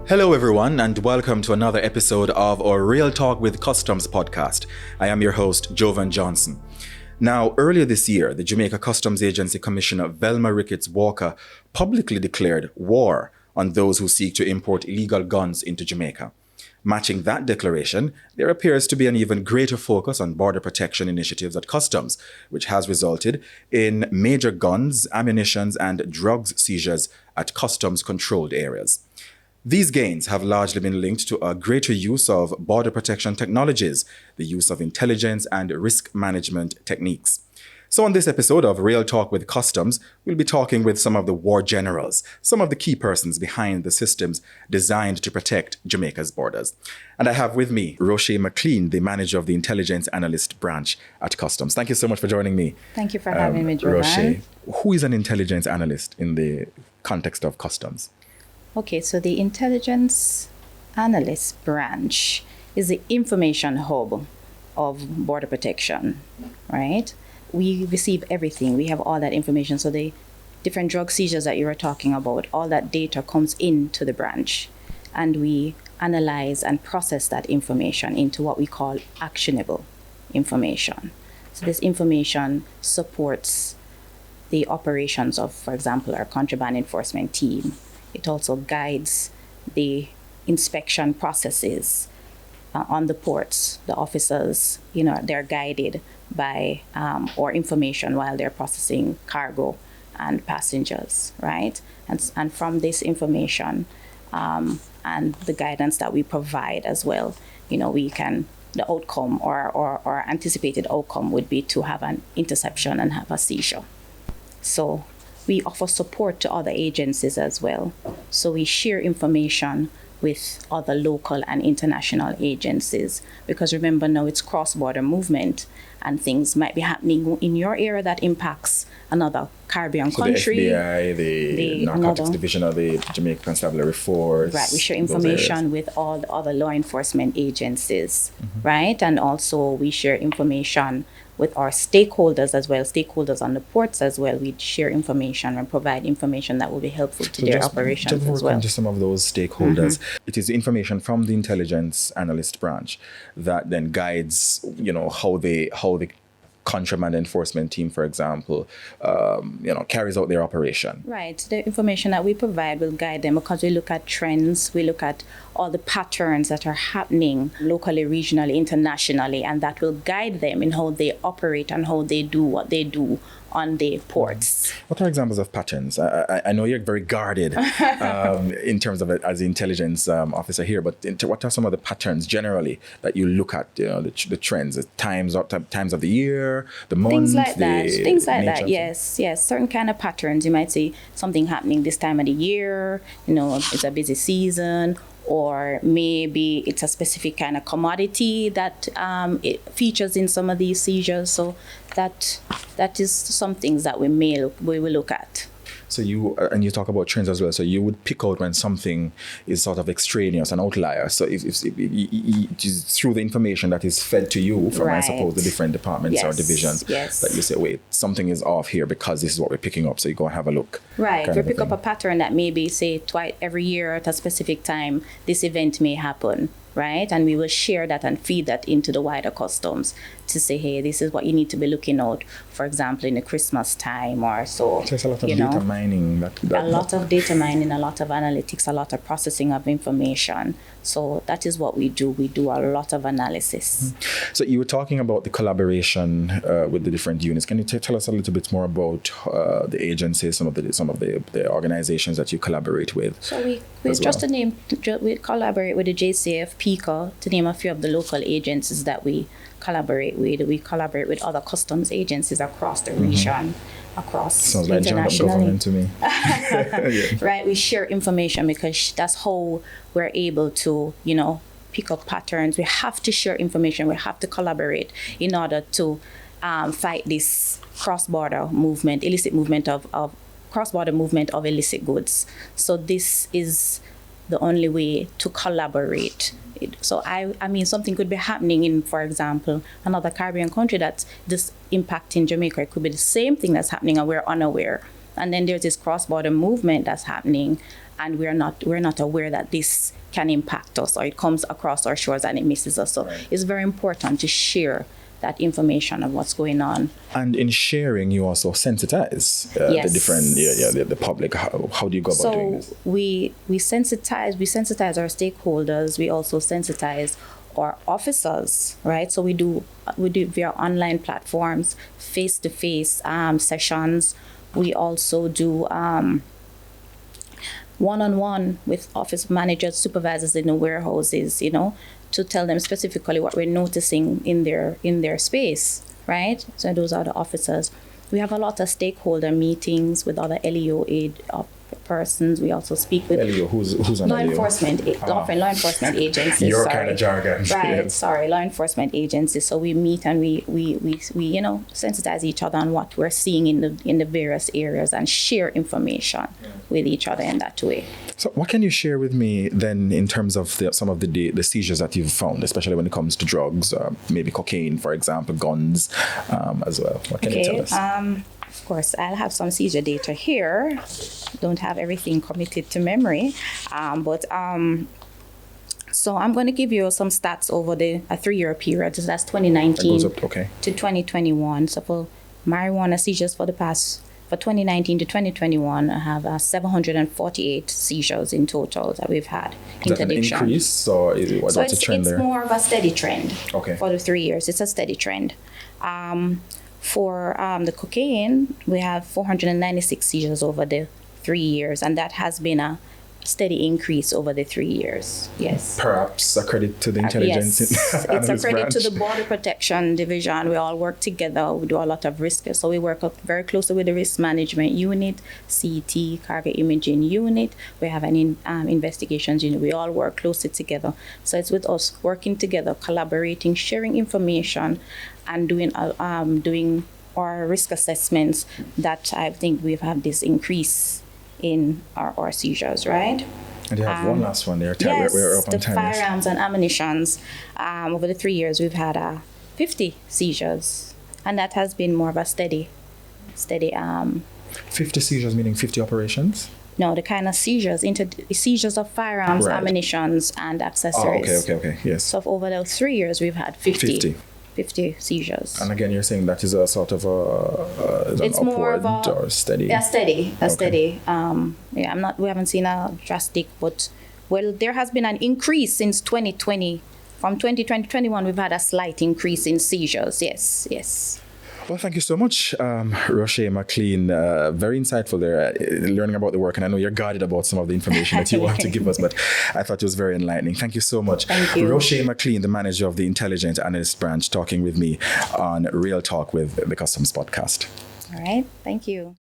Hello, everyone, and welcome to another episode of our Real Talk with Customs podcast. I am your host, Jovan Johnson. Now, earlier this year, the Jamaica Customs Agency Commissioner Velma Ricketts Walker publicly declared war on those who seek to import illegal guns into Jamaica. Matching that declaration, there appears to be an even greater focus on border protection initiatives at Customs, which has resulted in major guns, ammunitions, and drugs seizures at Customs-controlled areas. These gains have largely been linked to a greater use of border protection technologies, the use of intelligence and risk management techniques. So on this episode of Real Talk with Customs, we'll be talking with some of the war generals, some of the key persons behind the systems designed to protect Jamaica's borders. And I have with me Roshaye McLean, the manager of the Intelligence Analyst Branch at Customs. Thank you so much for joining me. Thank you for having me, Jovan. Roshaye, who is an intelligence analyst in the context of Customs? Okay, so the Intelligence Analyst Branch is the information hub of border protection, right? We receive everything. We have all that information. So the different drug seizures that you were talking about, all that data comes into the branch, and we analyze and process that information into what we call actionable information. So this information supports the operations of, for example, our contraband enforcement team. It also guides the inspection processes on the ports. The officers, they're guided by our information while they're processing cargo and passengers, right? And from this information and the guidance that we provide as well, the outcome or anticipated outcome would be to have an interception and have a seizure. So we offer support to other agencies as well. So we share information with other local and international agencies, because remember now it's cross-border movement and things might be happening in your area that impacts another Caribbean country. The FBI, the Narcotics Division of the Jamaica Constabulary Force. Right, we share information with all the other law enforcement agencies, right? And also we share information with our stakeholders as well, stakeholders on the ports as well. We share information and provide information that will be helpful to their operations as well. Just some of those stakeholders. It is information from the Intelligence Analyst Branch that then guides, how the contraband enforcement team, for example, carries out their operation. Right. The information that we provide will guide them, because we look at trends, we look at all the patterns that are happening locally, regionally, internationally, and that will guide them in how they operate and how they do what they do on the ports. What are examples of patterns? I know you're very guarded in terms of it as the intelligence officer here, but what are some of the patterns generally that you look at, the trends, the times of the year, the month? Things like that, yes. Certain kind of patterns. You might see something happening this time of the year, it's a busy season, or maybe it's a specific kind of commodity that it features in some of these seizures. So that is some things that we will look at. So you talk about trends as well. So you would pick out when something is sort of extraneous, an outlier. So if it is through the information that is fed to you from, I suppose, the different departments or divisions, that you say, wait, something is off here because this is what we're picking up. So you go and have a look. Right. We pick up a pattern that maybe, say, twice every year at a specific time, this event may happen. Right, and we will share that and feed that into the wider customs to say, hey, this is what you need to be looking out, for example, in the Christmas time or so. There's a lot of data mining. A lot of data mining, a lot of analytics, a lot of processing of information. So that is what we do. We do a lot of analysis. So you were talking about the collaboration with the different units. Can you tell us a little bit more about the agencies, some of the organizations that you collaborate with? So we collaborate with the JCF, PICA, to name a few of the local agencies that we collaborate with. We collaborate with other customs agencies across the region, Sounds like government to me. Right, we share information because that's how we're able to, pick up patterns. We have to share information. We have to collaborate in order to fight this cross-border movement, illicit movement of cross-border movement of illicit goods. So this is the only way to collaborate. So I mean, something could be happening in, for example, another Caribbean country that's just impacting Jamaica. It could be the same thing that's happening and we're unaware. And then there's this cross-border movement that's happening and we're not aware that this can impact us, or it comes across our shores and it misses us. So it's very important to share that information of what's going on. And in sharing, you also sensitize the different, the public. How do you go about doing this? So we sensitize our stakeholders. We also sensitize our officers, right? So we do via online platforms, face-to-face sessions. We also do one-on-one with office managers, supervisors in the warehouses, to tell them specifically what we're noticing in their space, right? So those are the officers. We have a lot of stakeholder meetings with other LEO aid persons. We also speak with LEO. Who's on law LEO? enforcement agencies. Your kind of jargon. Right. Yes. Sorry, law enforcement agencies. So we meet and we sensitize each other on what we're seeing in the various areas and share information with each other in that way. So what can you share with me then in terms of some of the seizures that you've found, especially when it comes to drugs, maybe cocaine, for example, guns as well? What can you tell us? Of course, I'll have some seizure data here. Don't have everything committed to memory, so I'm going to give you some stats over a 3-year period. So that's 2019 to 2021. So for marijuana seizures for 2019 to 2021, I have 748 seizures in total that we've had. Is that an increase, or what's a trend there? It's more of a steady trend. Okay. For the 3 years, it's a steady trend. For the cocaine, we have 496 seizures over the 3 years, and that has been a steady increase over the 3 years. Yes. Perhaps a credit to the intelligence. Yes, it's a credit to the Border Protection Division. We all work together. We do a lot of risk. So we work very closely with the Risk Management Unit, CT, Cargo Imaging Unit. We have an investigations unit. We all work closely together. So it's with us working together, collaborating, sharing information, and doing our risk assessments that I think we've had this increase in our seizures, right? And you have one last one there. Yes, we're up on the time. firearms and ammunitions. Over the 3 years, we've had 50 seizures, and that has been more of a steady. 50 seizures meaning 50 operations? No, the kind of seizures of firearms, ammunitions, and accessories. Okay. Yes. So over those 3 years, we've had 50 seizures. And again, you're saying that is a sort of it's upward more of or steady? Yeah, steady. Steady. We haven't seen a drastic, but there has been an increase since 2020. From 2020 to 2021, we've had a slight increase in seizures. Yes. Well, thank you so much, Roshaye McLean. Very insightful there, learning about the work. And I know you're guarded about some of the information that you want to give us, but I thought it was very enlightening. Thank you so much. Thank you. Roshaye McLean, the manager of the Intelligence Analyst Branch, talking with me on Real Talk with the Customs podcast. All right. Thank you.